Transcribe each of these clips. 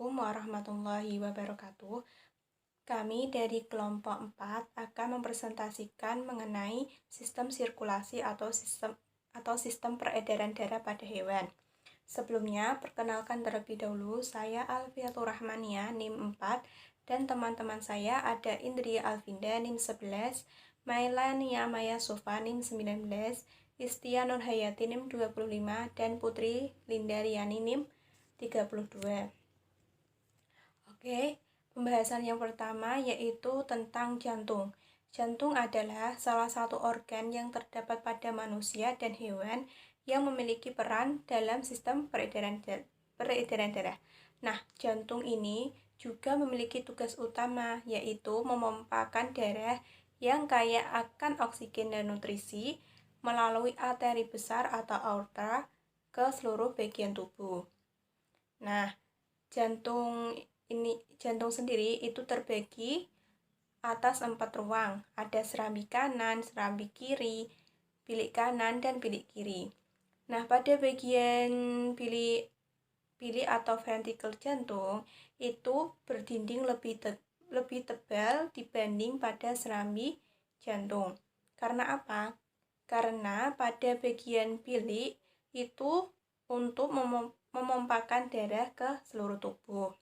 Assalamualaikum warahmatullahi wabarakatuh. Kami dari kelompok 4 akan mempresentasikan mengenai sistem sirkulasi atau sistem peredaran darah pada hewan. Sebelumnya, perkenalkan terlebih dahulu, saya Alfiatur Rahmania, NIM 4, dan teman-teman saya ada Indria Alvinda, NIM 11, Mailania Maya Sofa, NIM 19, Istia Nurhayati, NIM 25, dan Putri Linda Riani, NIM 32. Oke, pembahasan yang pertama yaitu tentang jantung. Jantung adalah salah satu organ yang terdapat pada manusia dan hewan yang memiliki peran dalam sistem peredaran darah. Nah, jantung ini juga memiliki tugas utama, yaitu memompakan darah yang kaya akan oksigen dan nutrisi melalui arteri besar atau aorta ke seluruh bagian tubuh. Nah, jantung sendiri itu terbagi atas 4 ruang. Ada serambi kanan, serambi kiri, bilik kanan, dan bilik kiri. Nah, pada bagian bilik atau ventrikel jantung itu berdinding lebih tebal dibanding pada serambi jantung. Karena apa? Karena pada bagian bilik itu untuk memompakan darah ke seluruh tubuh.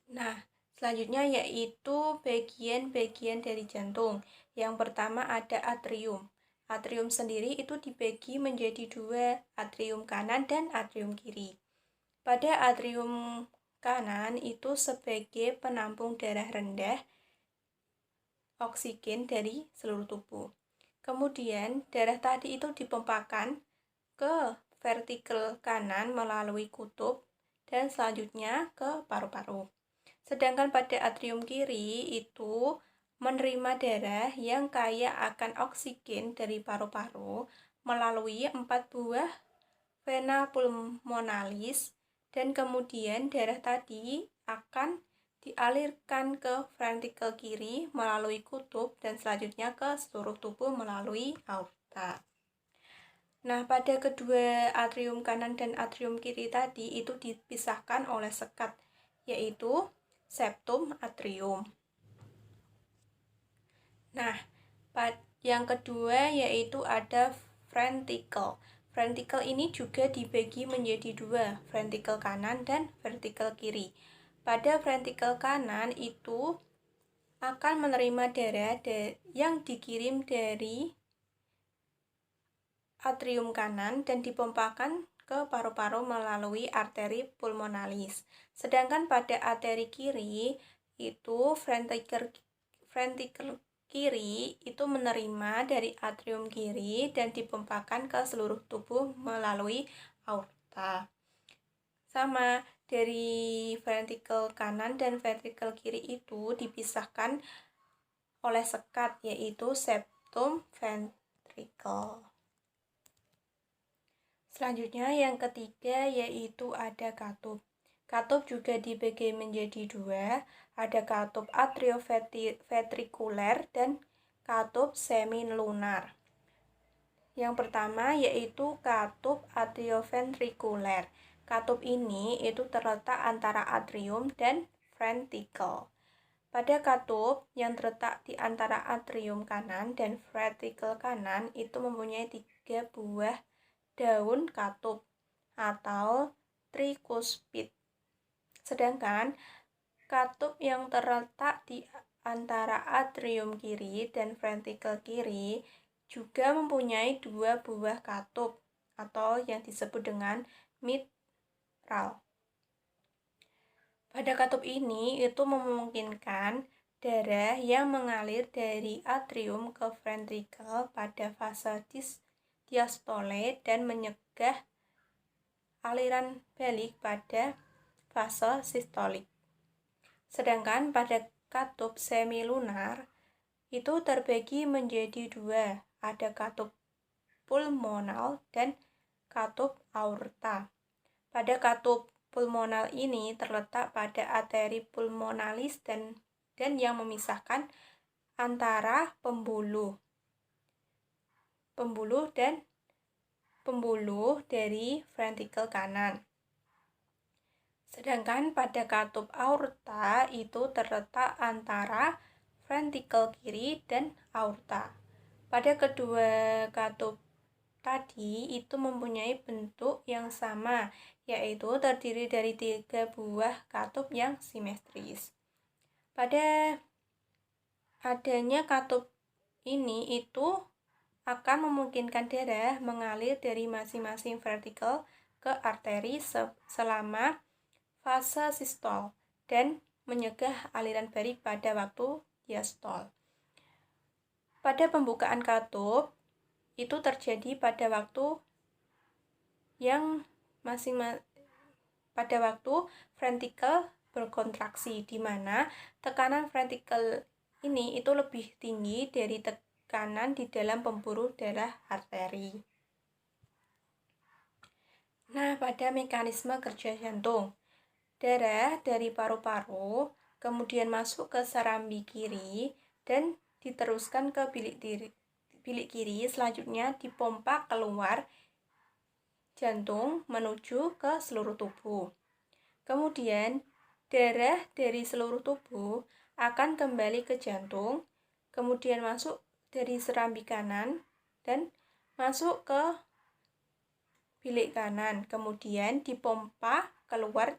Nah, selanjutnya yaitu bagian-bagian dari jantung. Yang pertama ada atrium. Atrium sendiri itu dibagi menjadi 2, atrium kanan dan atrium kiri. Pada atrium kanan itu sebagai penampung darah rendah oksigen dari seluruh tubuh. Kemudian darah tadi itu dipompakan ke vertikel kanan melalui kutub dan selanjutnya ke paru-paru. Sedangkan pada atrium kiri itu menerima darah yang kaya akan oksigen dari paru-paru melalui 4 buah vena pulmonalis, dan kemudian darah tadi akan dialirkan ke ventrikel kiri melalui kutub dan selanjutnya ke seluruh tubuh melalui aorta. Nah, pada kedua atrium kanan dan atrium kiri tadi itu dipisahkan oleh sekat, yaitu septum atrium. Nah, yang kedua yaitu ada ventrikel. Ventrikel ini juga dibagi menjadi 2, ventrikel kanan dan ventrikel kiri. Pada ventrikel kanan itu akan menerima darah yang dikirim dari atrium kanan dan dipompakan ke paru-paru melalui arteri pulmonalis. Sedangkan pada arteri kiri itu ventrikel kiri itu menerima dari atrium kiri dan dipompakan ke seluruh tubuh melalui aorta. Sama, dari ventrikel kanan dan ventrikel kiri itu dipisahkan oleh sekat, yaitu septum ventrikel. Selanjutnya yang ketiga yaitu ada katup. Katup juga dibagi menjadi 2, ada katup atrioventrikuler dan katup semilunar. Yang pertama yaitu katup atrioventrikuler. Katup ini itu terletak antara atrium dan ventrikel. Pada katup yang terletak di antara atrium kanan dan ventrikel kanan itu mempunyai 3 buah daun katup atau trikuspid. Sedangkan katup yang terletak di antara atrium kiri dan ventrikel kiri juga mempunyai 2 buah katup atau yang disebut dengan mitral. Pada katup ini itu memungkinkan darah yang mengalir dari atrium ke ventrikel pada fase diastole dan menyegah aliran balik pada fase sistolik. Sedangkan pada katup semilunar itu terbagi menjadi 2, ada katup pulmonal dan katup aorta. Pada katup pulmonal ini terletak pada arteri pulmonalis dan yang memisahkan antara pembuluh dari ventrikel kanan. Sedangkan pada katup aorta itu terletak antara ventrikel kiri dan aorta. Pada kedua katup tadi itu mempunyai bentuk yang sama, yaitu terdiri dari 3 buah katup yang simetris. Pada adanya katup ini itu akan memungkinkan darah mengalir dari masing-masing ventrikel ke arteri selama fase sistol dan menyegah aliran balik pada waktu diastol. Pada pembukaan katup itu terjadi pada waktu ventrikel berkontraksi, di mana tekanan ventrikel ini itu lebih tinggi dari tekanan di dalam pembuluh darah arteri. Nah, pada mekanisme kerja jantung, darah dari paru-paru kemudian masuk ke serambi kiri dan diteruskan ke bilik kiri, selanjutnya dipompa keluar jantung menuju ke seluruh tubuh. Kemudian darah dari seluruh tubuh akan kembali ke jantung, kemudian masuk dari serambi kanan dan masuk ke bilik kanan, kemudian dipompa keluar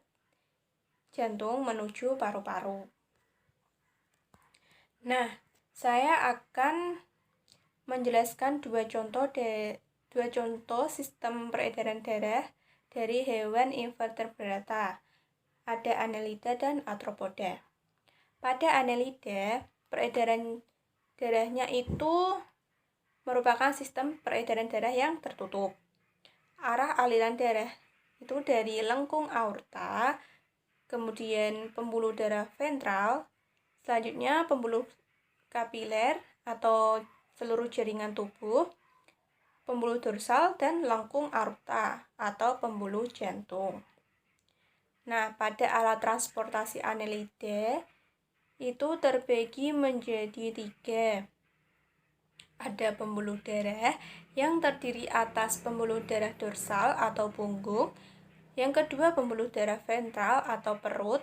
jantung menuju paru-paru. Nah, saya akan menjelaskan dua contoh sistem peredaran darah dari hewan invertebrata. Ada Annelida dan Arthropoda. Pada Annelida, peredaran darahnya itu merupakan sistem peredaran darah yang tertutup. Arah aliran darah itu dari lengkung aorta, kemudian pembuluh darah ventral, selanjutnya pembuluh kapiler atau seluruh jaringan tubuh, pembuluh dorsal, dan lengkung aorta atau pembuluh jantung. Nah, pada alat transportasi Annelida itu terbagi menjadi 3. Ada pembuluh darah yang terdiri atas pembuluh darah dorsal atau punggung, yang kedua pembuluh darah ventral atau perut,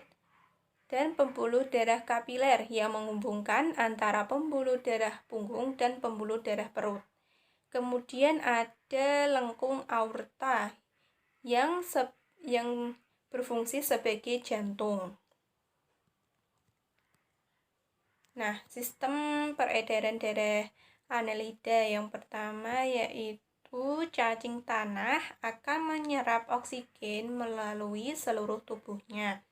dan pembuluh darah kapiler yang menghubungkan antara pembuluh darah punggung dan pembuluh darah perut. Kemudian ada lengkung aorta yang berfungsi sebagai jantung. Nah, sistem peredaran darah Annelida yang pertama yaitu cacing tanah akan menyerap oksigen melalui seluruh tubuhnya.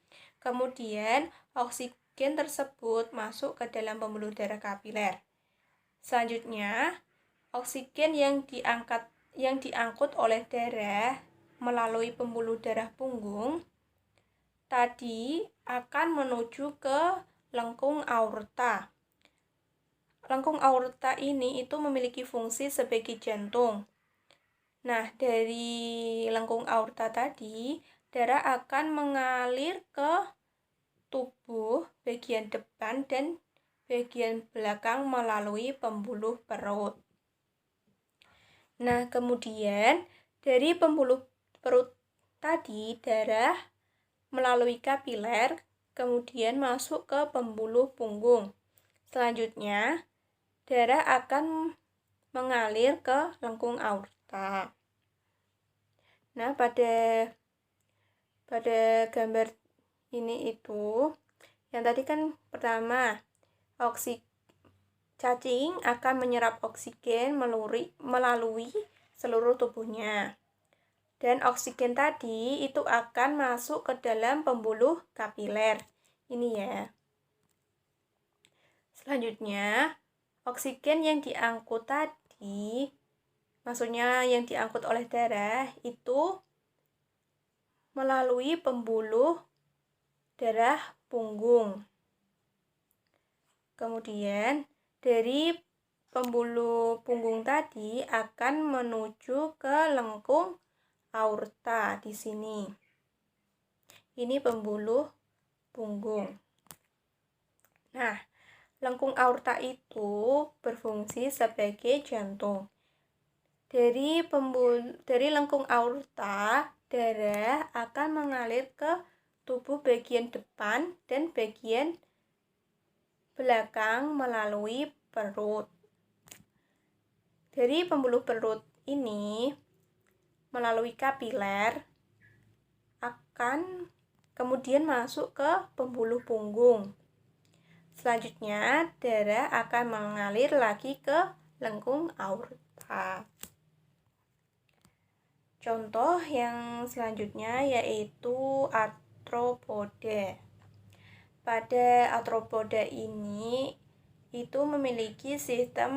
Kemudian oksigen tersebut masuk ke dalam pembuluh darah kapiler. Selanjutnya, oksigen yang diangkut oleh darah melalui pembuluh darah punggung tadi akan menuju ke lengkung aorta. Lengkung aorta ini itu memiliki fungsi sebagai jantung. Nah, dari lengkung aorta tadi, darah akan mengalir ke tubuh bagian depan dan bagian belakang melalui pembuluh perut. Nah, kemudian dari pembuluh perut tadi, darah melalui kapiler kemudian masuk ke pembuluh punggung. Selanjutnya, darah akan mengalir ke lengkung aorta. Nah, pada gambar ini itu, yang tadi kan pertama, cacing akan menyerap oksigen melalui seluruh tubuhnya. Dan oksigen tadi itu akan masuk ke dalam pembuluh kapiler. Ini ya. Selanjutnya, oksigen yang diangkut tadi, maksudnya yang diangkut oleh darah, itu melalui pembuluh darah punggung. Kemudian, dari pembuluh punggung tadi akan menuju ke lengkung aorta di sini. Ini pembuluh punggung. Nah, lengkung aorta itu berfungsi sebagai jantung. Dari lengkung aorta, darah akan mengalir ke tubuh bagian depan dan bagian belakang melalui perut. Dari pembuluh perut ini melalui kapiler akan kemudian masuk ke pembuluh punggung. Selanjutnya, darah akan mengalir lagi ke lengkung aorta. Contoh yang selanjutnya yaitu arthropoda. Pada arthropoda ini itu memiliki sistem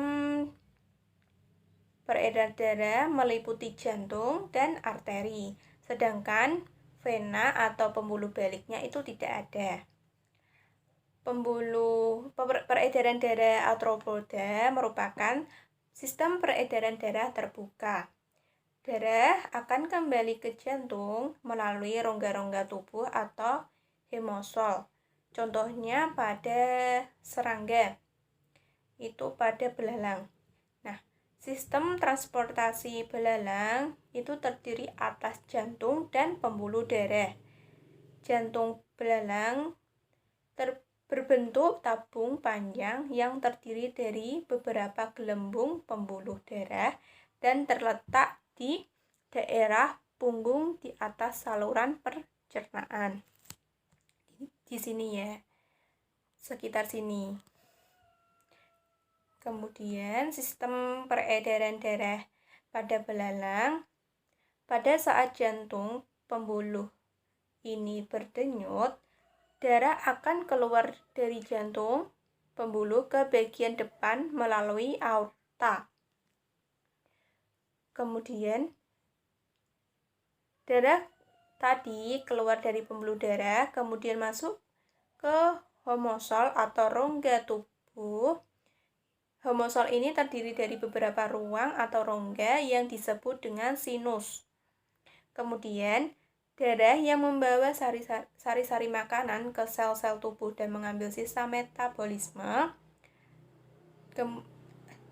peredaran darah meliputi jantung dan arteri, sedangkan vena atau pembuluh baliknya itu tidak ada. Peredaran darah arthropoda merupakan sistem peredaran darah terbuka. Darah akan kembali ke jantung melalui rongga-rongga tubuh atau hemosol. Contohnya pada serangga, itu pada belalang. Nah, sistem transportasi belalang itu terdiri atas jantung dan pembuluh darah. Jantung belalang berbentuk tabung panjang yang terdiri dari beberapa gelembung pembuluh darah dan terletak di daerah punggung di atas saluran pencernaan. Di sini ya, sekitar sini. Kemudian sistem peredaran darah pada belalang, pada saat jantung pembuluh ini berdenyut, darah akan keluar dari jantung pembuluh ke bagian depan melalui aorta. Kemudian darah tadi keluar dari pembuluh darah, kemudian masuk ke hemosol atau rongga tubuh. Hemosol ini terdiri dari beberapa ruang atau rongga yang disebut dengan sinus. Kemudian darah yang membawa sari-sari makanan ke sel-sel tubuh dan mengambil sisa metabolisme.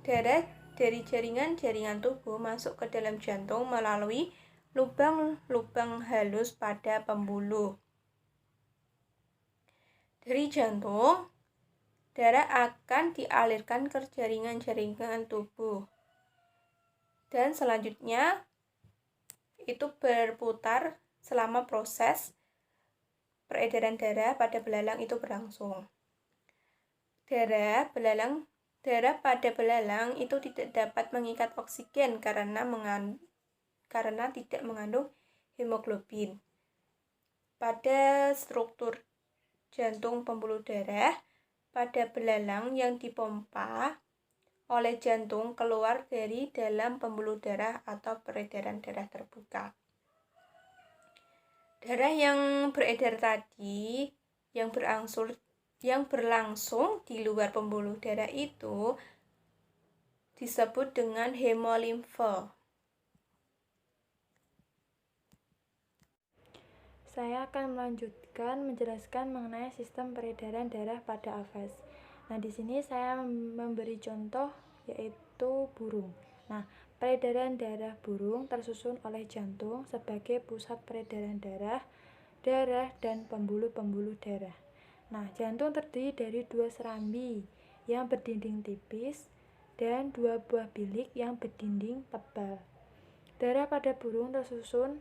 Darah dari jaringan-jaringan tubuh masuk ke dalam jantung melalui lubang-lubang halus pada pembuluh. Dari jantung, darah akan dialirkan ke jaringan-jaringan tubuh. Dan selanjutnya itu berputar selama proses peredaran darah pada belalang itu berlangsung. Darah pada belalang itu tidak dapat mengikat oksigen karena tidak mengandung hemoglobin. Pada struktur jantung pembuluh darah pada belalang yang dipompa oleh jantung keluar dari dalam pembuluh darah atau peredaran darah terbuka. Darah yang beredar tadi yang berlangsung di luar pembuluh darah itu disebut dengan hemolimfe. Saya akan melanjutkan menjelaskan mengenai sistem peredaran darah pada aves. Nah, di sini saya memberi contoh yaitu burung. Nah, peredaran darah burung tersusun oleh jantung sebagai pusat peredaran darah dan pembuluh-pembuluh darah. Nah, jantung terdiri dari 2 serambi yang berdinding tipis dan 2 buah bilik yang berdinding tebal. Darah pada burung tersusun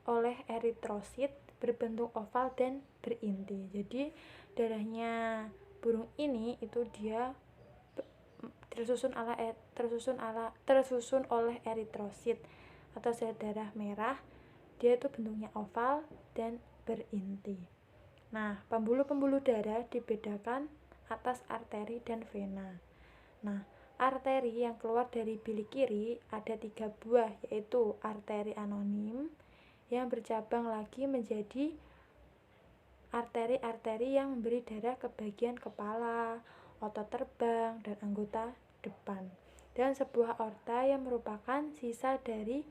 oleh eritrosit berbentuk oval dan berinti. Jadi darahnya burung ini itu dia tersusun oleh eritrosit atau sel darah merah. Dia itu bentuknya oval dan berinti. Nah, pembuluh-pembuluh darah dibedakan atas arteri dan vena. Nah, arteri yang keluar dari bilik kiri ada 3 buah, yaitu arteri anonim yang bercabang lagi menjadi arteri-arteri yang memberi darah ke bagian kepala, otot terbang, dan anggota depan, dan sebuah aorta yang merupakan sisa dari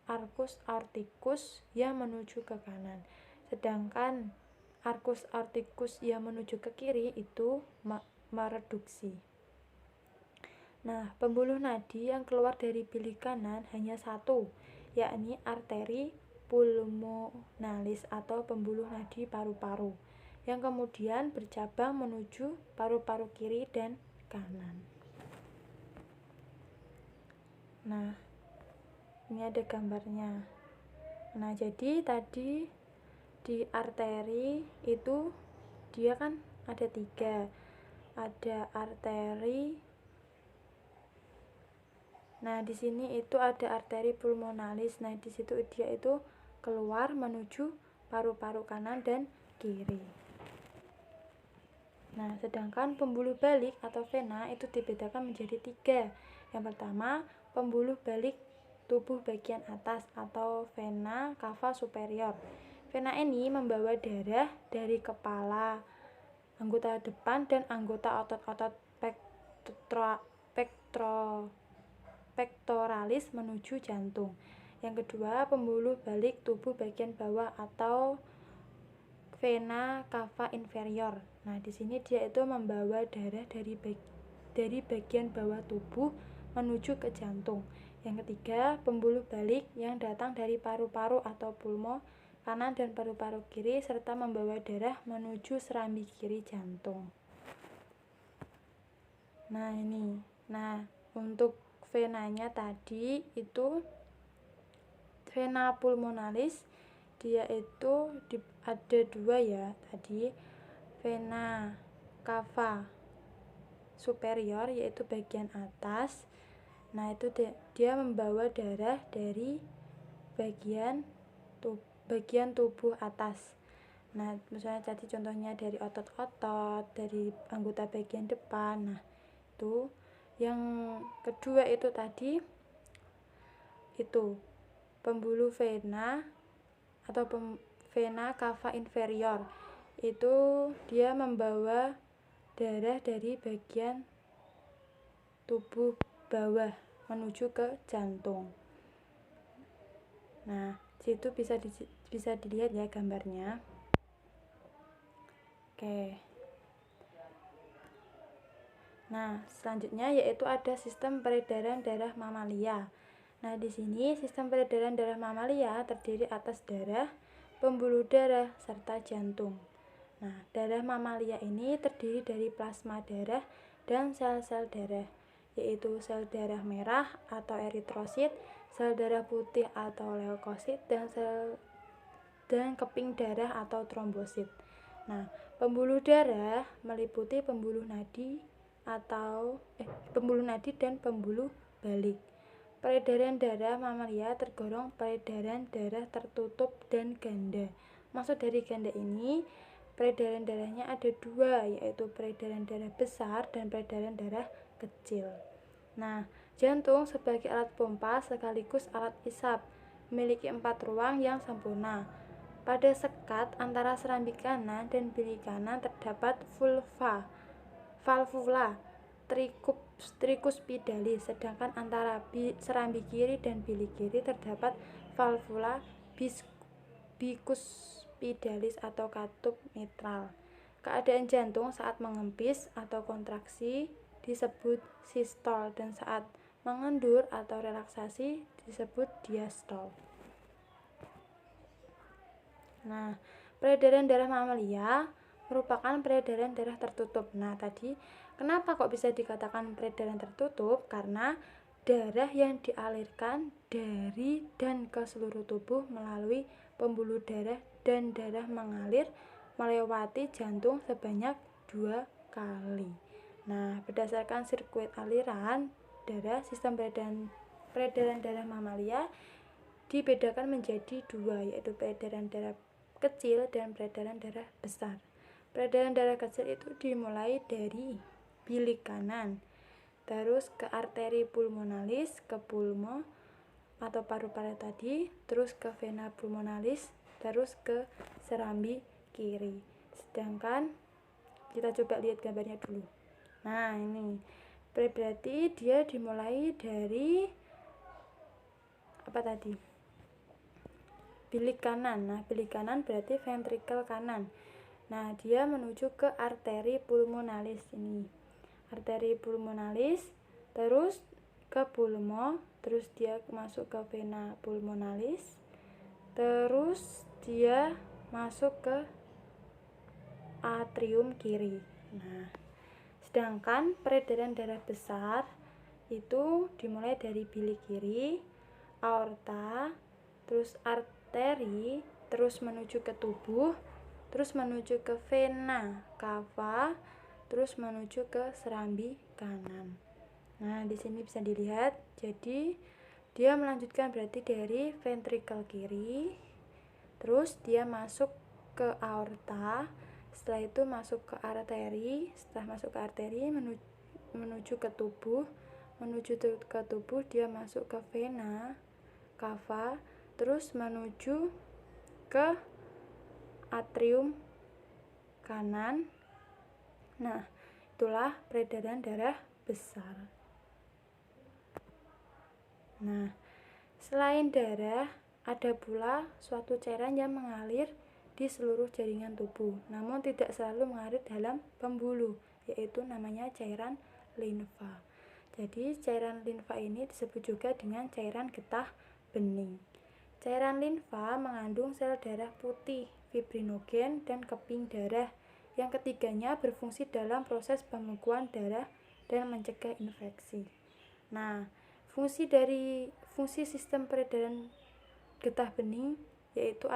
arcus aorticus yang menuju ke kanan, sedangkan arcus aorticus yang menuju ke kiri itu mereduksi. Nah, pembuluh nadi yang keluar dari bilik kanan hanya satu, yakni arteri pulmonalis atau pembuluh nadi paru-paru, yang kemudian bercabang menuju paru-paru kiri dan kanan. Nah, ini ada gambarnya. Nah, jadi tadi di arteri itu dia kan ada 3. Ada arteri. Nah, di sini itu ada arteri pulmonalis. Nah, di situ dia itu keluar menuju paru-paru kanan dan kiri. Nah, sedangkan pembuluh balik atau vena itu dibedakan menjadi 3. Yang pertama, pembuluh balik tubuh bagian atas atau vena cava superior. Vena ini membawa darah dari kepala, anggota depan, dan anggota otot-otot pectoralis menuju jantung. Yang kedua, pembuluh balik tubuh bagian bawah atau vena cava inferior. Nah, di sini dia itu membawa darah dari bagian bawah tubuh menuju ke jantung. Yang ketiga, pembuluh balik yang datang dari paru-paru atau pulmo kanan dan paru-paru kiri serta membawa darah menuju serambi kiri jantung. Nah, ini. Nah, untuk venanya tadi itu vena pulmonalis, dia itu ada 2 ya tadi. Vena cava superior yaitu bagian atas. Nah, itu dia membawa darah dari bagian tubuh atas. Nah, misalnya tadi contohnya dari otot-otot, dari anggota bagian depan. Nah, itu yang kedua itu tadi itu pembuluh vena atau vena cava inferior. Itu dia membawa darah dari bagian tubuh bawah menuju ke jantung. Nah, situ bisa dilihat ya gambarnya. Oke. Nah, selanjutnya yaitu ada sistem peredaran darah mamalia. Nah, di sini sistem peredaran darah mamalia terdiri atas darah, pembuluh darah, serta jantung. Nah, darah mamalia ini terdiri dari plasma darah dan sel-sel darah, yaitu sel darah merah atau eritrosit, sel darah putih atau leukosit, dan keping darah atau trombosit. Nah, pembuluh darah meliputi pembuluh nadi dan pembuluh balik. Peredaran darah mamalia tergolong peredaran darah tertutup dan ganda. Maksud dari ganda ini, peredaran darahnya ada 2, yaitu peredaran darah besar dan peredaran darah kecil. Nah, jantung sebagai alat pompa sekaligus alat isap memiliki 4 ruang yang sempurna. Pada sekat antara serambi kanan dan bilik kanan terdapat valvula tricuspidalis, sedangkan antara serambi kiri dan bilik kiri terdapat valvula bicuspidalis atau katup mitral. Keadaan jantung saat mengempis atau kontraksi disebut sistol dan saat mengendur atau relaksasi disebut diastol. Nah, peredaran darah mamalia merupakan peredaran darah tertutup. Nah, tadi kenapa kok bisa dikatakan peredaran tertutup? Karena darah yang dialirkan dari dan ke seluruh tubuh melalui pembuluh darah dan darah mengalir melewati jantung sebanyak 2 kali. Nah, berdasarkan sirkuit aliran darah, sistem peredaran darah mamalia dibedakan menjadi 2, yaitu peredaran darah kecil dan peredaran darah besar. Peredaran darah kecil itu dimulai dari bilik kanan, terus ke arteri pulmonalis, ke pulmo atau paru-paru tadi, terus ke vena pulmonalis, terus ke serambi kiri. Sedangkan kita coba lihat gambarnya dulu. Nah, ini berarti dia dimulai dari apa tadi? Bilik kanan. Nah, bilik kanan berarti ventrikel kanan. Nah, dia menuju ke arteri pulmonalis ini. Arteri pulmonalis, terus ke pulmo, terus dia masuk ke vena pulmonalis, terus dia masuk ke atrium kiri. Nah, sedangkan peredaran darah besar itu dimulai dari bilik kiri, aorta, terus arteri, terus menuju ke tubuh, terus menuju ke vena cava, terus menuju ke serambi kanan. Nah, di sini bisa dilihat, jadi dia melanjutkan berarti dari ventrikel kiri, terus dia masuk ke aorta, setelah itu masuk ke arteri, setelah masuk ke arteri menuju ke tubuh, dia masuk ke vena cava, terus menuju ke atrium kanan. Nah, itulah peredaran darah besar. Nah, selain darah, ada pula suatu cairan yang mengalir di seluruh jaringan tubuh, namun tidak selalu mengalir dalam pembuluh, yaitu namanya cairan limfa. Jadi, cairan limfa ini disebut juga dengan cairan getah bening. Cairan limfa mengandung sel darah putih, fibrinogen, dan keping darah. Yang ketiganya berfungsi dalam proses pembekuan darah dan mencegah infeksi. Nah, fungsi sistem peredaran getah bening yaitu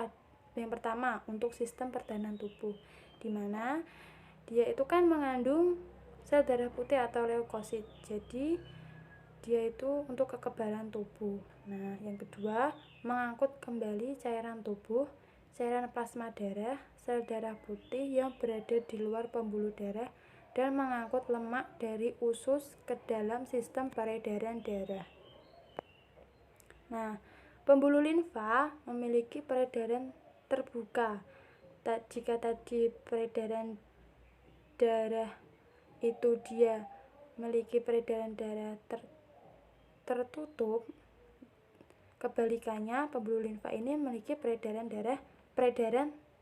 yang pertama untuk sistem pertahanan tubuh, di mana dia itu kan mengandung sel darah putih atau leukosit. Jadi dia itu untuk kekebalan tubuh. Nah, yang kedua, mengangkut kembali cairan tubuh, cairan plasma darah, sel darah putih yang berada di luar pembuluh darah, dan mengangkut lemak dari usus ke dalam sistem peredaran darah. Nah, pembuluh limfa memiliki peredaran terbuka. Jika tadi peredaran darah itu dia memiliki peredaran darah tertutup, kebalikannya pembuluh limfa ini memiliki peredaran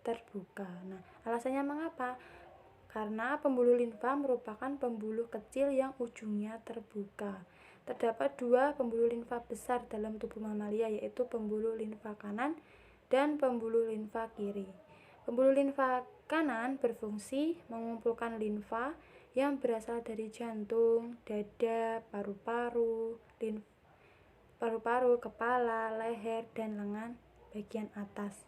terbuka. Nah, alasannya mengapa? Karena pembuluh limfa merupakan pembuluh kecil yang ujungnya terbuka. Terdapat dua pembuluh limfa besar dalam tubuh mamalia, yaitu pembuluh limfa kanan dan pembuluh limfa kiri. Pembuluh limfa kanan berfungsi mengumpulkan limfa yang berasal dari jantung, dada, paru-paru, kepala, leher, dan lengan bagian atas.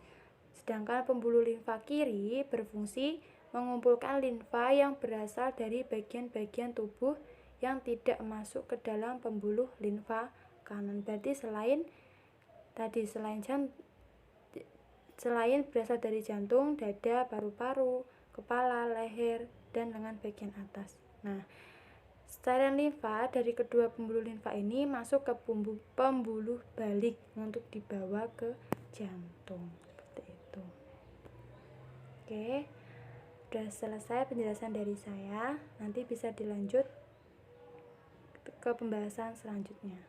Sedangkan pembuluh limfa kiri berfungsi mengumpulkan limfa yang berasal dari bagian-bagian tubuh yang tidak masuk ke dalam pembuluh limfa kanan. Berarti selain berasal dari jantung, dada, paru-paru, kepala, leher, dan lengan bagian atas. Nah, cairan limfa dari kedua pembuluh limfa ini masuk ke pembuluh balik untuk dibawa ke jantung. Seperti itu. Oke, sudah selesai penjelasan dari saya. Nanti bisa dilanjut ke pembahasan selanjutnya.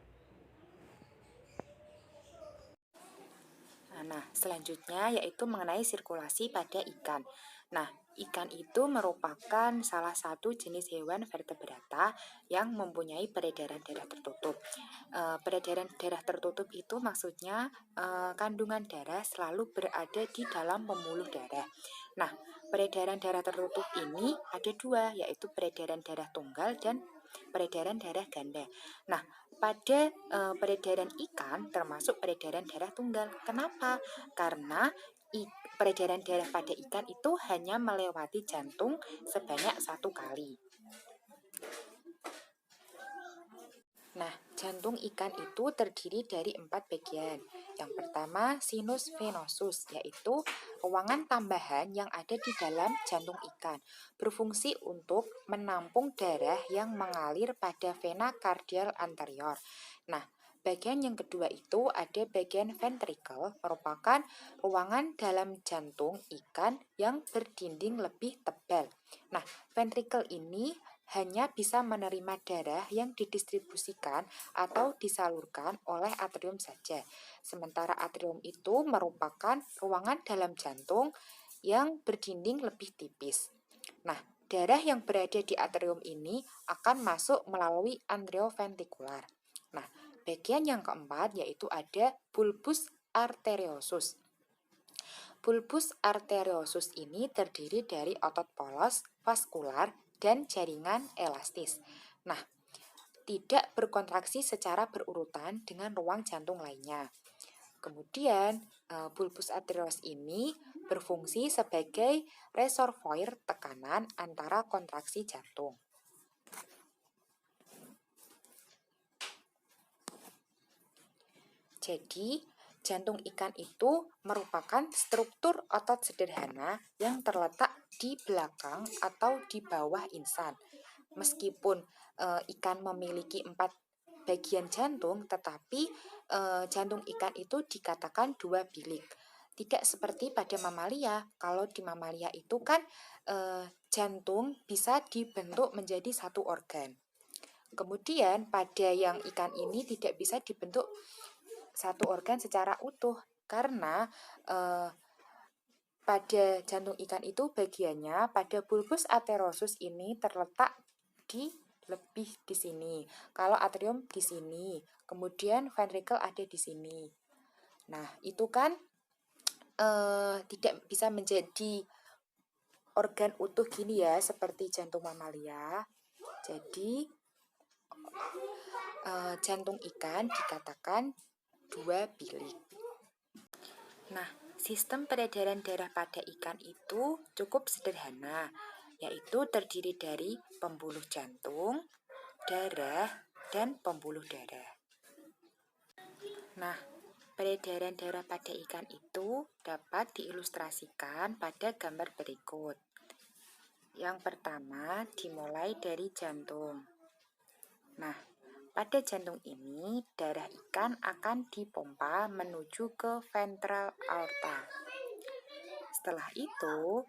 Nah, selanjutnya yaitu mengenai sirkulasi pada ikan. Nah, ikan itu merupakan salah satu jenis hewan vertebrata yang mempunyai peredaran darah tertutup. Peredaran darah tertutup itu maksudnya kandungan darah selalu berada di dalam pembuluh darah. Nah, peredaran darah tertutup ini ada dua, yaitu peredaran darah tunggal dan peredaran darah ganda. Nah, pada peredaran ikan termasuk peredaran darah tunggal. Kenapa? Karena peredaran darah pada ikan itu hanya melewati jantung sebanyak 1 kali. Nah, jantung ikan itu terdiri dari 4 bagian. Yang pertama, sinus venosus, yaitu ruangan tambahan yang ada di dalam jantung ikan, berfungsi untuk menampung darah yang mengalir pada vena kardial anterior. Nah, bagian yang kedua itu ada bagian ventricle, merupakan ruangan dalam jantung ikan yang berdinding lebih tebal. Nah, ventricle ini hanya bisa menerima darah yang didistribusikan atau disalurkan oleh atrium saja. Sementara atrium itu merupakan ruangan dalam jantung yang berdinding lebih tipis. Nah, darah yang berada di atrium ini akan masuk melalui atrioventikular. Nah, bagian yang keempat yaitu ada bulbus arteriosus. bulbus arteriosus ini terdiri dari otot polos, vaskular, dan jaringan elastis. Nah, tidak berkontraksi secara berurutan dengan ruang jantung lainnya. Kemudian, bulbus arteriosus ini berfungsi sebagai reservoir tekanan antara kontraksi jantung. Jadi, jantung ikan itu merupakan struktur otot sederhana yang terletak di belakang atau di bawah insan. Meskipun ikan memiliki 4 bagian jantung, tetapi jantung ikan itu dikatakan 2 bilik. Tidak seperti pada mamalia. Kalau di mamalia itu kan jantung bisa dibentuk menjadi satu organ. Kemudian pada yang ikan ini tidak bisa dibentuk satu organ secara utuh karena pada jantung ikan itu bagiannya pada bulbus arteriosus ini terletak lebih di sini. Kalau atrium di sini, kemudian ventricle ada di sini. Nah, itu kan tidak bisa menjadi organ utuh gini ya, seperti jantung mamalia. Jadi jantung ikan dikatakan 2 bilik. Nah, sistem peredaran darah pada ikan itu cukup sederhana, yaitu terdiri dari pembuluh jantung, darah, dan pembuluh darah. Nah, peredaran darah pada ikan itu dapat diilustrasikan pada gambar berikut. Yang pertama dimulai dari jantung. Nah, pada jantung ini, darah ikan akan dipompa menuju ke ventral aorta. Setelah itu,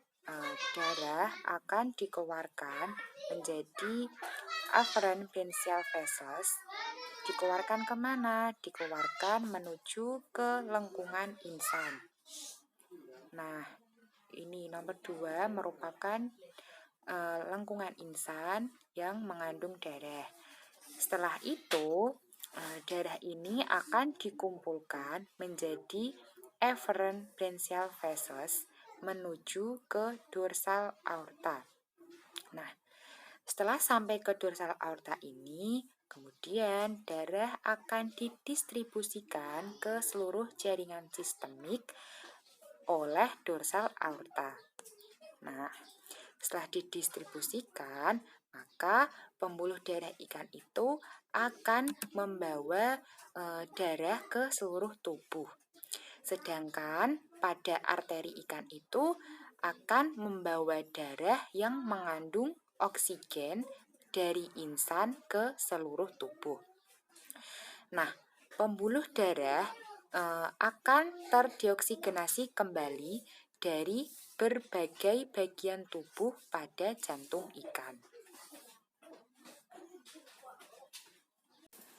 darah akan dikeluarkan menjadi afferent branchial vessels. Dikeluarkan kemana? Dikeluarkan menuju ke lengkungan insan. Nah, ini nomor 2 merupakan lengkungan insan yang mengandung darah. Setelah itu, darah ini akan dikumpulkan menjadi efferent branchial vessels menuju ke dorsal aorta. Nah, setelah sampai ke dorsal aorta ini, kemudian darah akan didistribusikan ke seluruh jaringan sistemik oleh dorsal aorta. Nah, setelah didistribusikan, maka pembuluh darah ikan itu akan membawa darah ke seluruh tubuh. Sedangkan pada arteri ikan itu akan membawa darah yang mengandung oksigen dari insan ke seluruh tubuh. Nah, pembuluh darah akan terdioksigenasi kembali dari berbagai bagian tubuh pada jantung ikan.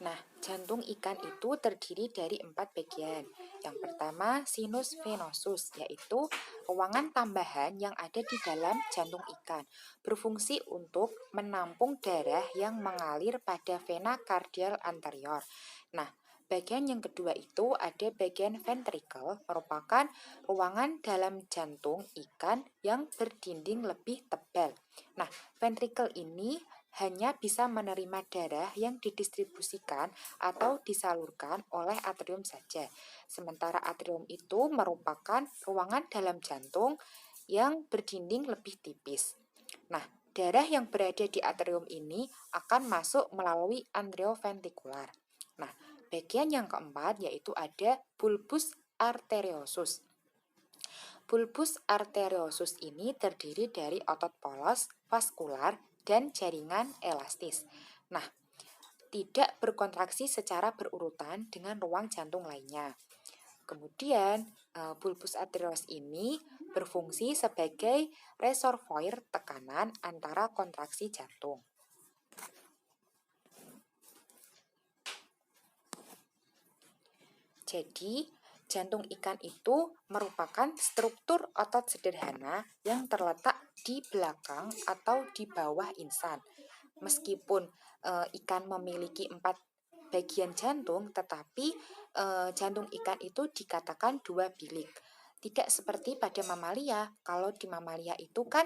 Nah, jantung ikan itu terdiri dari 4 bagian. Yang pertama, sinus venosus, yaitu ruangan tambahan yang ada di dalam jantung ikan, berfungsi untuk menampung darah yang mengalir pada vena kardial anterior. Nah, bagian yang kedua itu ada bagian ventricle, merupakan ruangan dalam jantung ikan yang berdinding lebih tebal. Nah, ventricle ini hanya bisa menerima darah yang didistribusikan atau disalurkan oleh atrium saja. Sementara atrium itu merupakan ruangan dalam jantung yang berdinding lebih tipis. Nah, darah yang berada di atrium ini akan masuk melalui anteroventrikular. Nah, bagian yang keempat yaitu ada bulbus arteriosus. Bulbus arteriosus ini terdiri dari otot polos, vaskular, dan jaringan elastis. Nah, tidak berkontraksi secara berurutan dengan ruang jantung lainnya. Kemudian, bulbus arteriosus ini berfungsi sebagai reservoir tekanan antara kontraksi jantung. Jadi, jantung ikan itu merupakan struktur otot sederhana yang terletak di belakang atau di bawah insan. Meskipun ikan memiliki 4 bagian jantung, tetapi jantung ikan itu dikatakan 2 bilik. Tidak seperti pada mamalia. Kalau di mamalia itu kan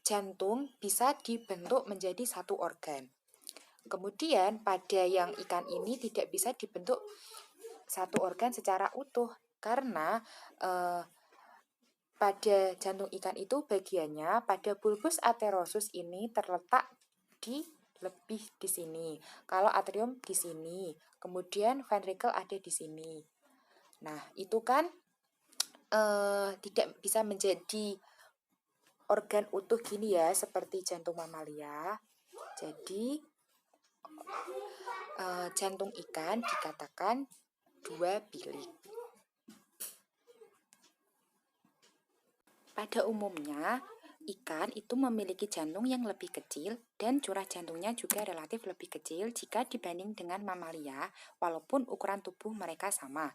jantung bisa dibentuk menjadi satu organ. Kemudian pada yang ikan ini tidak bisa dibentuk satu organ secara utuh karena pada jantung ikan itu bagiannya pada bulbus atherosus ini terletak lebih di sini. Kalau atrium di sini, kemudian ventricle ada di sini. Nah, itu kan tidak bisa menjadi organ utuh gini ya, seperti jantung mamalia. Jadi jantung ikan dikatakan dua bilik. Pada umumnya, ikan itu memiliki jantung yang lebih kecil dan curah jantungnya juga relatif lebih kecil jika dibanding dengan mamalia, walaupun ukuran tubuh mereka sama.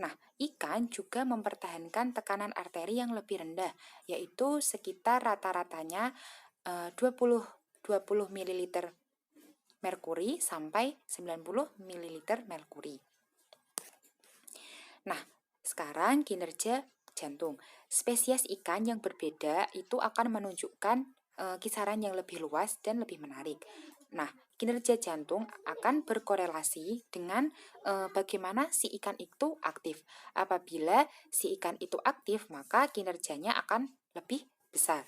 Nah, ikan juga mempertahankan tekanan arteri yang lebih rendah, yaitu sekitar rata-ratanya 20 ml merkuri sampai 90 ml merkuri. Nah, sekarang kinerja jantung. Spesies ikan yang berbeda itu akan menunjukkan kisaran yang lebih luas dan lebih menarik. Nah, kinerja jantung akan berkorelasi dengan bagaimana si ikan itu aktif. Apabila si ikan itu aktif, maka kinerjanya akan lebih besar.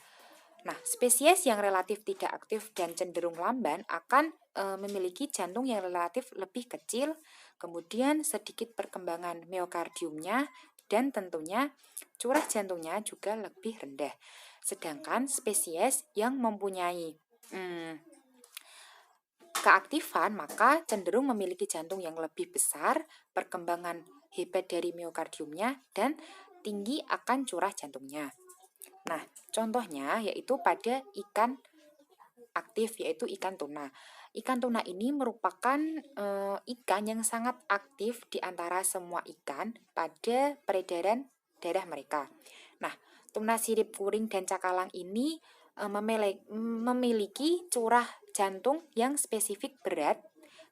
Nah, spesies yang relatif tidak aktif dan cenderung lamban akan memiliki jantung yang relatif lebih kecil, kemudian sedikit perkembangan miokardiumnya, dan tentunya curah jantungnya juga lebih rendah. Sedangkan spesies yang mempunyai keaktifan maka cenderung memiliki jantung yang lebih besar, perkembangan hebat dari miokardiumnya, dan tinggi akan curah jantungnya. Nah, contohnya yaitu pada ikan aktif, yaitu ikan tuna. Ikan tuna ini merupakan ikan yang sangat aktif di antara semua ikan pada peredaran darah mereka. Nah, tuna sirip kuring dan cakalang ini memiliki curah jantung yang spesifik berat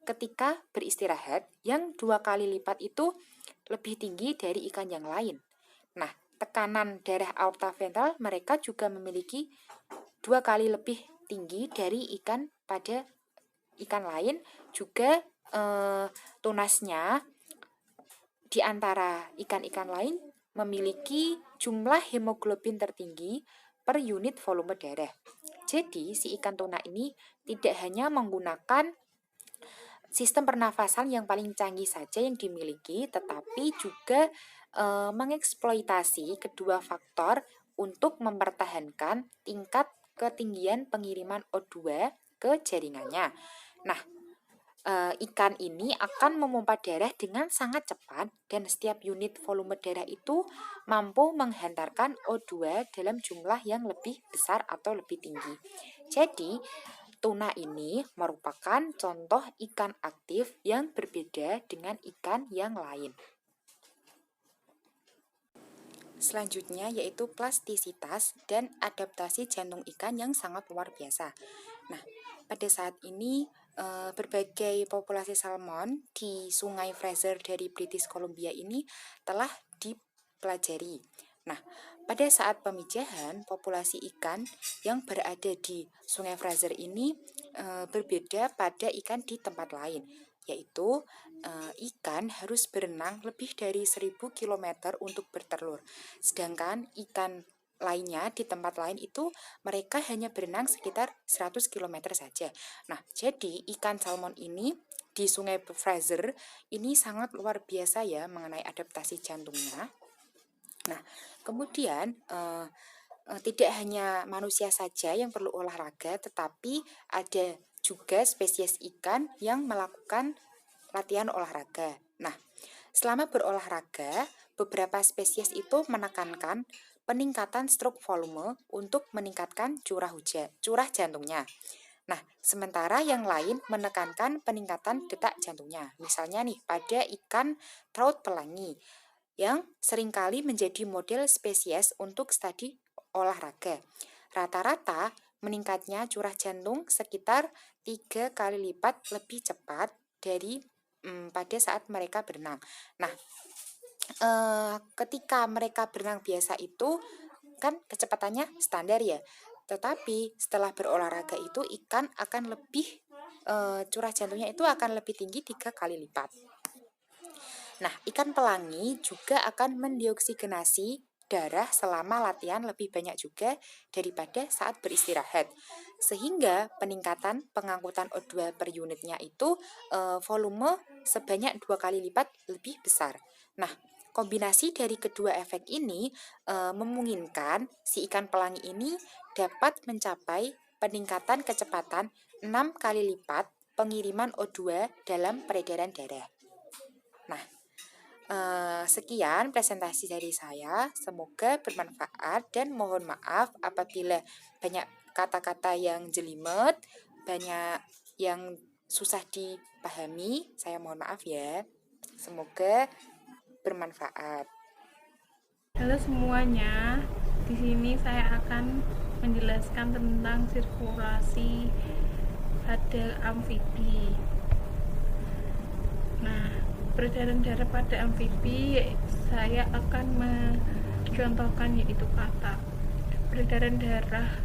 ketika beristirahat yang 2 kali lipat itu lebih tinggi dari ikan yang lain. Nah, tekanan darah aorta ventral mereka juga memiliki 2 kali lebih tinggi dari ikan pada ikan lain. Juga tunasnya di antara ikan-ikan lain memiliki jumlah hemoglobin tertinggi per unit volume darah. Jadi si ikan tuna ini tidak hanya menggunakan sistem pernafasan yang paling canggih saja yang dimiliki, tetapi juga mengeksploitasi kedua faktor untuk mempertahankan tingkat ketinggian pengiriman O2 ke jaringannya. Nah, ikan ini akan memompa darah dengan sangat cepat dan setiap unit volume darah itu mampu menghantarkan O2 dalam jumlah yang lebih besar atau lebih tinggi. Jadi, tuna ini merupakan contoh ikan aktif yang berbeda dengan ikan yang lain. Selanjutnya yaitu plastisitas dan adaptasi jantung ikan yang sangat luar biasa. Nah, pada saat ini berbagai populasi salmon di Sungai Fraser dari British Columbia ini telah dipelajari. Nah, pada saat pemijahan, populasi ikan yang berada di Sungai Fraser ini berbeda pada ikan di tempat lain, yaitu ikan harus berenang lebih dari 1000 km untuk bertelur. Sedangkan ikan lainnya di tempat lain itu mereka hanya berenang sekitar 100 km saja. Nah, jadi ikan salmon ini di Sungai Fraser ini sangat luar biasa ya mengenai adaptasi jantungnya. Nah, kemudian tidak hanya manusia saja yang perlu olahraga, tetapi ada juga spesies ikan yang melakukan latihan olahraga. Nah, selama berolahraga, beberapa spesies itu menekankan peningkatan stroke volume untuk meningkatkan curah jantungnya. Nah, sementara yang lain menekankan peningkatan detak jantungnya. Misalnya nih, pada ikan trout pelangi yang seringkali menjadi model spesies untuk studi olahraga. Rata-rata meningkatnya curah jantung sekitar 3 kali lipat lebih cepat dari pada saat mereka berenang. Nah, ketika mereka berenang biasa itu kan kecepatannya standar ya. Tetapi setelah berolahraga itu ikan akan lebih curah jantungnya itu akan lebih tinggi 3 kali lipat. Nah, ikan pelangi juga akan mendioksigenasi darah selama latihan lebih banyak juga daripada saat beristirahat. Sehingga peningkatan pengangkutan O2 per unitnya itu volume sebanyak 2 kali lipat lebih besar. Nah, kombinasi dari kedua efek ini memungkinkan si ikan pelangi ini dapat mencapai peningkatan kecepatan 6 kali lipat pengiriman O2 dalam peredaran darah. Nah, sekian presentasi dari saya, semoga bermanfaat dan mohon maaf apabila banyak kata-kata yang jelimet, banyak yang susah dipahami, saya mohon maaf ya. Semoga bermanfaat. Halo semuanya, di sini saya akan menjelaskan tentang sirkulasi pada amfibi. Nah, peredaran darah pada amfibi saya akan mencontohkan yaitu kata. Peredaran darah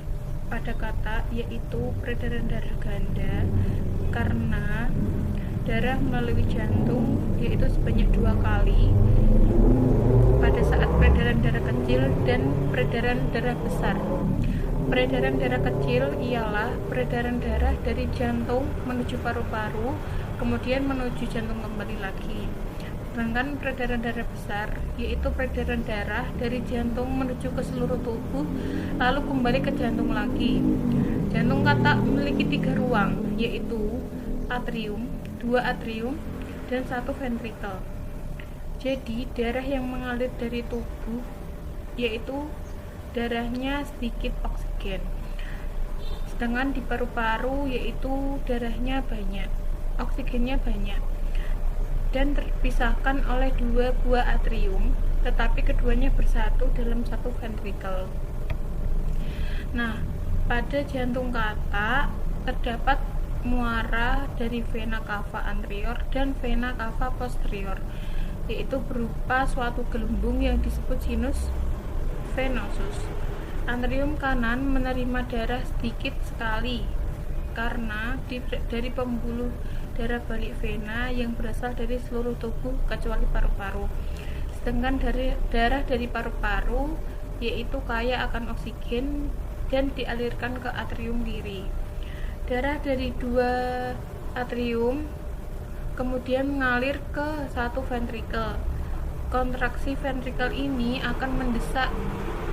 pada kata yaitu peredaran darah ganda karena darah melalui jantung yaitu sebanyak 2 kali pada saat peredaran darah kecil dan peredaran darah besar. Peredaran darah kecil ialah peredaran darah dari jantung menuju paru-paru, kemudian menuju jantung kembali lagi. Sedangkan peredaran darah besar yaitu peredaran darah dari jantung menuju ke seluruh tubuh, lalu kembali ke jantung lagi. Jantung kata memiliki 3 ruang, yaitu atrium, 2 atrium, dan 1 ventrikel. Jadi darah yang mengalir dari tubuh yaitu darahnya sedikit oksigen. Sedangkan di paru-paru yaitu darahnya banyak, oksigennya banyak. Dan terpisahkan oleh 2 buah atrium, tetapi keduanya bersatu dalam 1 ventrikel. Nah, pada jantung kata terdapat muara dari vena cava anterior dan vena cava posterior, yaitu berupa suatu gelembung yang disebut sinus venosus. Anterium kanan menerima darah sedikit sekali karena dari pembuluh darah balik vena yang berasal dari seluruh tubuh kecuali paru-paru. Sedangkan darah dari paru-paru yaitu kaya akan oksigen dan dialirkan ke atrium kiri. Darah dari 2 atrium kemudian mengalir ke 1 ventrikel. Kontraksi ventrikel ini akan mendesak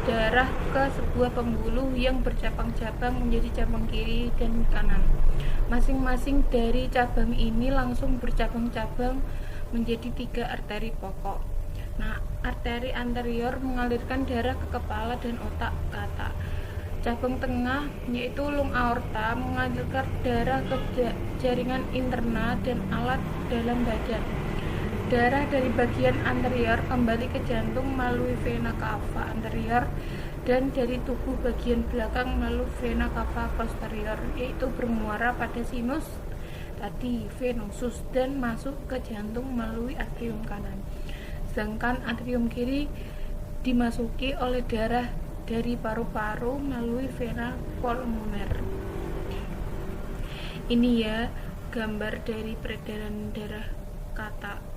darah ke sebuah pembuluh yang bercabang-cabang menjadi cabang kiri dan kanan. Masing-masing dari cabang ini langsung bercabang-cabang menjadi 3 arteri pokok. Nah, arteri anterior mengalirkan darah ke kepala dan otak kata. Cabang tengah yaitu lung aorta mengalirkan darah ke jaringan interna dan alat dalam badan. Darah dari bagian anterior kembali ke jantung melalui vena cava anterior dan dari tubuh bagian belakang melalui vena cava posterior yaitu bermuara pada sinus tadi venosus dan masuk ke jantung melalui atrium kanan. Sedangkan atrium kiri dimasuki oleh darah dari paru-paru melalui vena pulmoner. Ini ya gambar dari peredaran darah kata.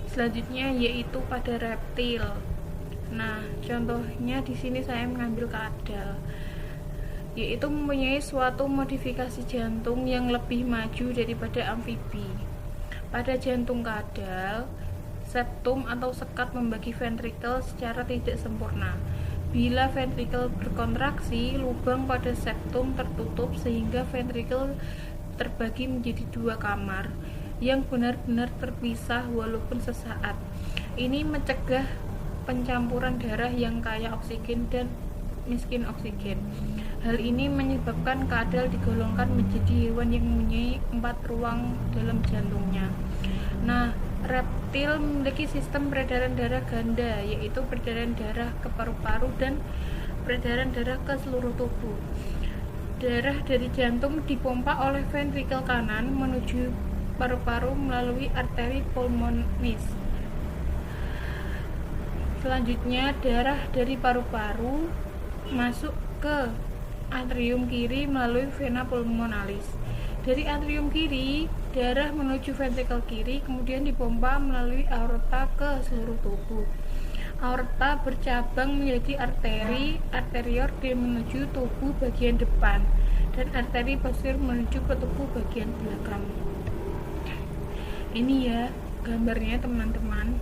Selanjutnya yaitu pada reptil. Nah, contohnya di sini saya mengambil kadal, yaitu mempunyai suatu modifikasi jantung yang lebih maju daripada amfibi. Pada jantung kadal, septum atau sekat membagi ventrikel secara tidak sempurna. Bila ventrikel berkontraksi, lubang pada septum tertutup sehingga ventrikel terbagi menjadi 2 kamar yang benar-benar terpisah walaupun sesaat. Ini mencegah pencampuran darah yang kaya oksigen dan miskin oksigen. Hal ini menyebabkan kadal digolongkan menjadi hewan yang mempunyai 4 ruang dalam jantungnya. Nah, reptil memiliki sistem peredaran darah ganda, yaitu peredaran darah ke paru-paru dan peredaran darah ke seluruh tubuh. Darah dari jantung dipompa oleh ventrikel kanan menuju paru-paru melalui arteri pulmonis. Selanjutnya, darah dari paru-paru masuk ke atrium kiri melalui vena pulmonalis. Dari atrium kiri, darah menuju ventrikel kiri, kemudian dipompa melalui aorta ke seluruh tubuh. Aorta bercabang menjadi arteri anterior menuju tubuh bagian depan dan arteri posterior menuju ke tubuh bagian belakang. Ini ya gambarnya teman-teman.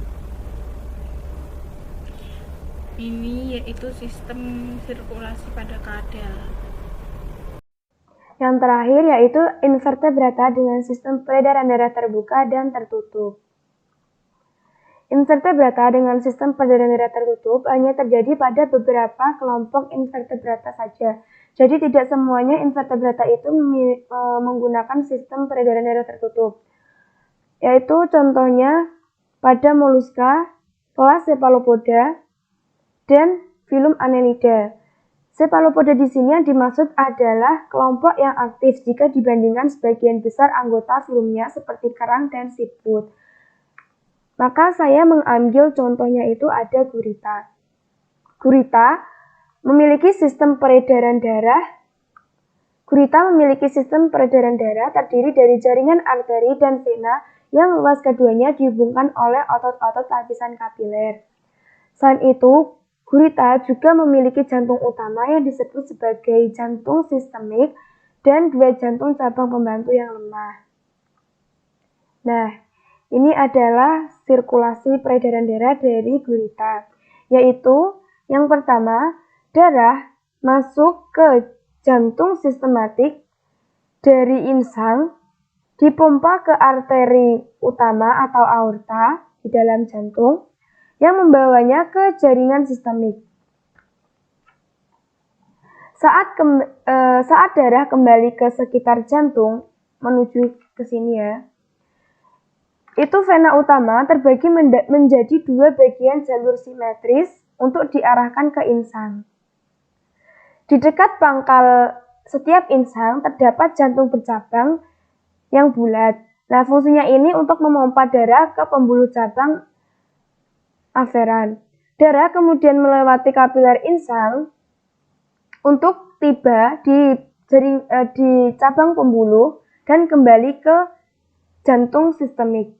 Ini yaitu sistem sirkulasi pada kadal. Yang terakhir yaitu invertebrata dengan sistem peredaran darah terbuka dan tertutup. Invertebrata dengan sistem peredaran darah tertutup hanya terjadi pada beberapa kelompok invertebrata saja. Jadi tidak semuanya invertebrata itu menggunakan sistem peredaran darah tertutup. Yaitu contohnya pada moluska, kelas Cephalopoda, dan filum Annelida. Cephalopoda di sini yang dimaksud adalah kelompok yang aktif jika dibandingkan sebagian besar anggota filumnya seperti kerang dan siput. Maka saya mengambil contohnya itu ada gurita. Gurita memiliki sistem peredaran darah. Gurita memiliki sistem peredaran darah terdiri dari jaringan arteri dan vena yang luas keduanya dihubungkan oleh otot-otot lapisan kapiler. Selain itu, gurita juga memiliki jantung utama yang disebut sebagai jantung sistemik dan dua jantung cabang pembantu yang lemah. Nah, ini adalah sirkulasi peredaran darah dari gurita, yaitu yang pertama, darah masuk ke jantung sistematik dari insang, dipompa ke arteri utama atau aorta di dalam jantung, yang membawanya ke jaringan sistemik. Saat darah kembali ke sekitar jantung, menuju ke sini ya, itu vena utama terbagi menjadi dua bagian jalur simetris untuk diarahkan ke insang. Di dekat pangkal setiap insang terdapat jantung bercabang yang bulat. Nah, fungsinya ini untuk memompa darah ke pembuluh cabang aferan. Darah kemudian melewati kapiler insang untuk tiba di cabang pembuluh dan kembali ke jantung sistemik.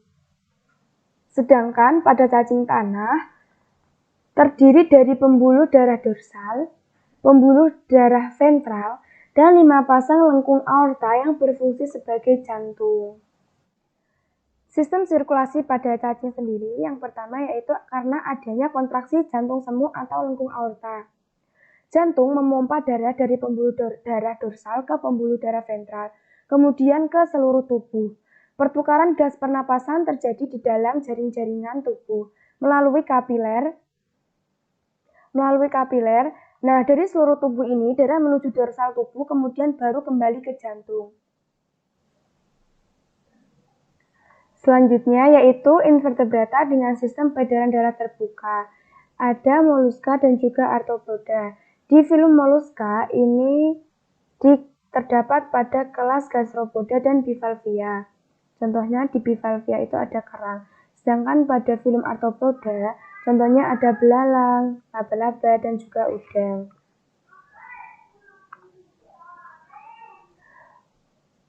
Sedangkan pada cacing tanah terdiri dari pembuluh darah dorsal, pembuluh darah ventral, dan 5 pasang lengkung aorta yang berfungsi sebagai jantung. Sistem sirkulasi pada cacing sendiri yang pertama yaitu karena adanya kontraksi jantung semu atau lengkung aorta. Jantung memompa darah dari pembuluh darah dorsal ke pembuluh darah ventral, kemudian ke seluruh tubuh. Pertukaran gas pernapasan terjadi di dalam jaring-jaringan tubuh melalui kapiler. Nah, dari seluruh tubuh ini darah menuju dorsal tubuh kemudian baru kembali ke jantung. Selanjutnya yaitu invertebrata dengan sistem peredaran darah terbuka. Ada moluska dan juga arthropoda. Di filum moluska ini terdapat pada kelas gastropoda dan bivalvia. Contohnya di bivalvia itu ada kerang. Sedangkan pada filum arthropoda contohnya ada belalang, laba-laba, dan juga udang.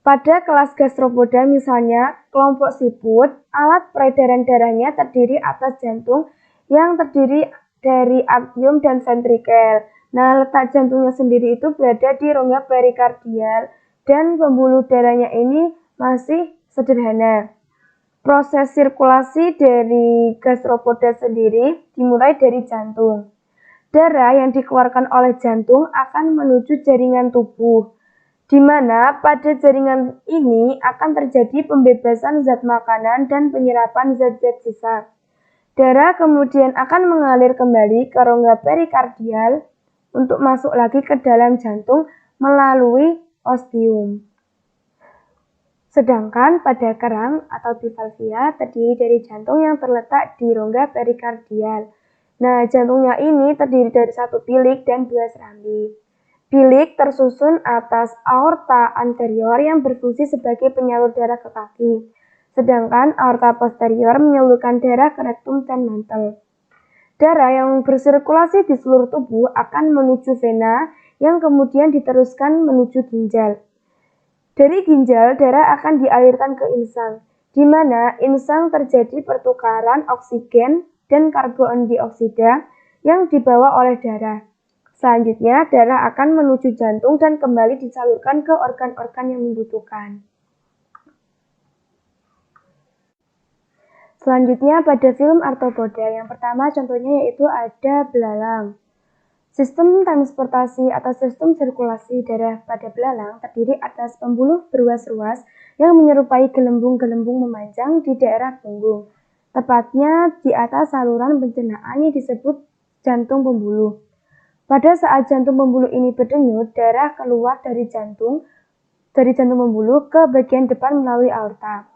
Pada kelas gastropoda misalnya, kelompok siput, alat peredaran darahnya terdiri atas jantung yang terdiri dari arterium dan ventrikel. Nah, letak jantungnya sendiri itu berada di rongga perikardial dan pembuluh darahnya ini masih sederhana. Proses sirkulasi dari gastropoda sendiri dimulai dari jantung. Darah yang dikeluarkan oleh jantung akan menuju jaringan tubuh, di mana pada jaringan ini akan terjadi pembebasan zat makanan dan penyerapan zat-zat sisa. Darah kemudian akan mengalir kembali ke rongga perikardial untuk masuk lagi ke dalam jantung melalui ostium. Sedangkan pada kerang atau bivalvia terdiri dari jantung yang terletak di rongga perikardial. Nah, jantungnya ini terdiri dari satu bilik dan dua serambi. Bilik tersusun atas aorta anterior yang berfungsi sebagai penyalur darah ke kaki. sedangkan aorta posterior menyalurkan darah ke rektum dan mantel. Darah yang bersirkulasi di seluruh tubuh akan menuju vena yang kemudian diteruskan menuju ginjal. Dari ginjal, darah akan dialirkan ke insang, di mana insang terjadi pertukaran oksigen dan karbon dioksida yang dibawa oleh darah. Selanjutnya, darah akan menuju jantung dan kembali disalurkan ke organ-organ yang membutuhkan. Selanjutnya pada film arthropoda, yang pertama contohnya yaitu ada belalang. Sistem transportasi atau sistem sirkulasi darah pada belalang terdiri atas pembuluh beruas-ruas yang menyerupai gelembung-gelembung memanjang di daerah punggung. Tepatnya di atas saluran pencernaan yang disebut jantung pembuluh. Pada saat jantung pembuluh ini berdenyut, darah keluar dari jantung pembuluh ke bagian depan melalui aorta.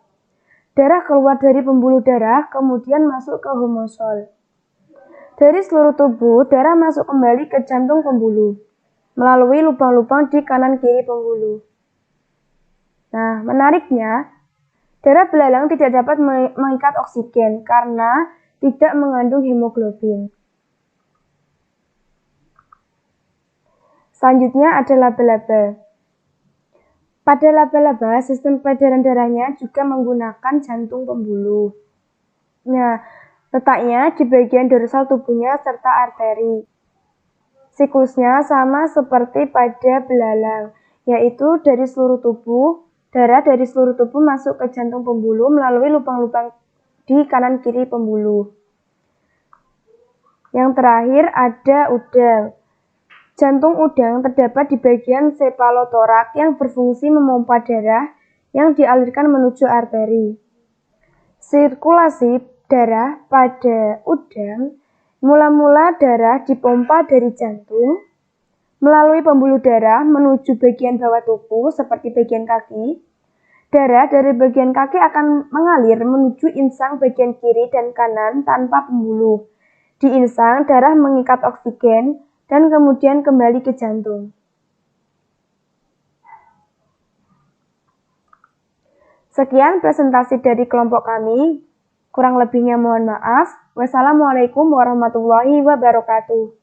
Darah keluar dari pembuluh darah kemudian masuk ke homosol. Dari seluruh tubuh, darah masuk kembali ke jantung pembuluh melalui lubang-lubang di kanan kiri pembuluh. Nah, menariknya, darah belalang tidak dapat mengikat oksigen karena tidak mengandung hemoglobin. Selanjutnya ada laba-laba. Pada laba-laba, sistem peredaran darahnya juga menggunakan jantung pembuluh. Nah, letaknya di bagian dorsal tubuhnya serta arteri. Siklusnya sama seperti pada belalang, yaitu dari seluruh tubuh, darah dari seluruh tubuh masuk ke jantung pembuluh melalui lubang-lubang di kanan kiri pembuluh. Yang terakhir ada udang. Jantung udang terdapat di bagian cephalothorax yang berfungsi memompa darah yang dialirkan menuju arteri. Sirkulasi darah pada udang, mula-mula darah dipompa dari jantung melalui pembuluh darah menuju bagian bawah tubuh seperti bagian kaki. Darah dari bagian kaki akan mengalir menuju insang bagian kiri dan kanan tanpa pembuluh. Di insang, darah mengikat oksigen dan kemudian kembali ke jantung. Sekian presentasi dari kelompok kami. Kurang lebihnya mohon maaf. Wassalamualaikum warahmatullahi wabarakatuh.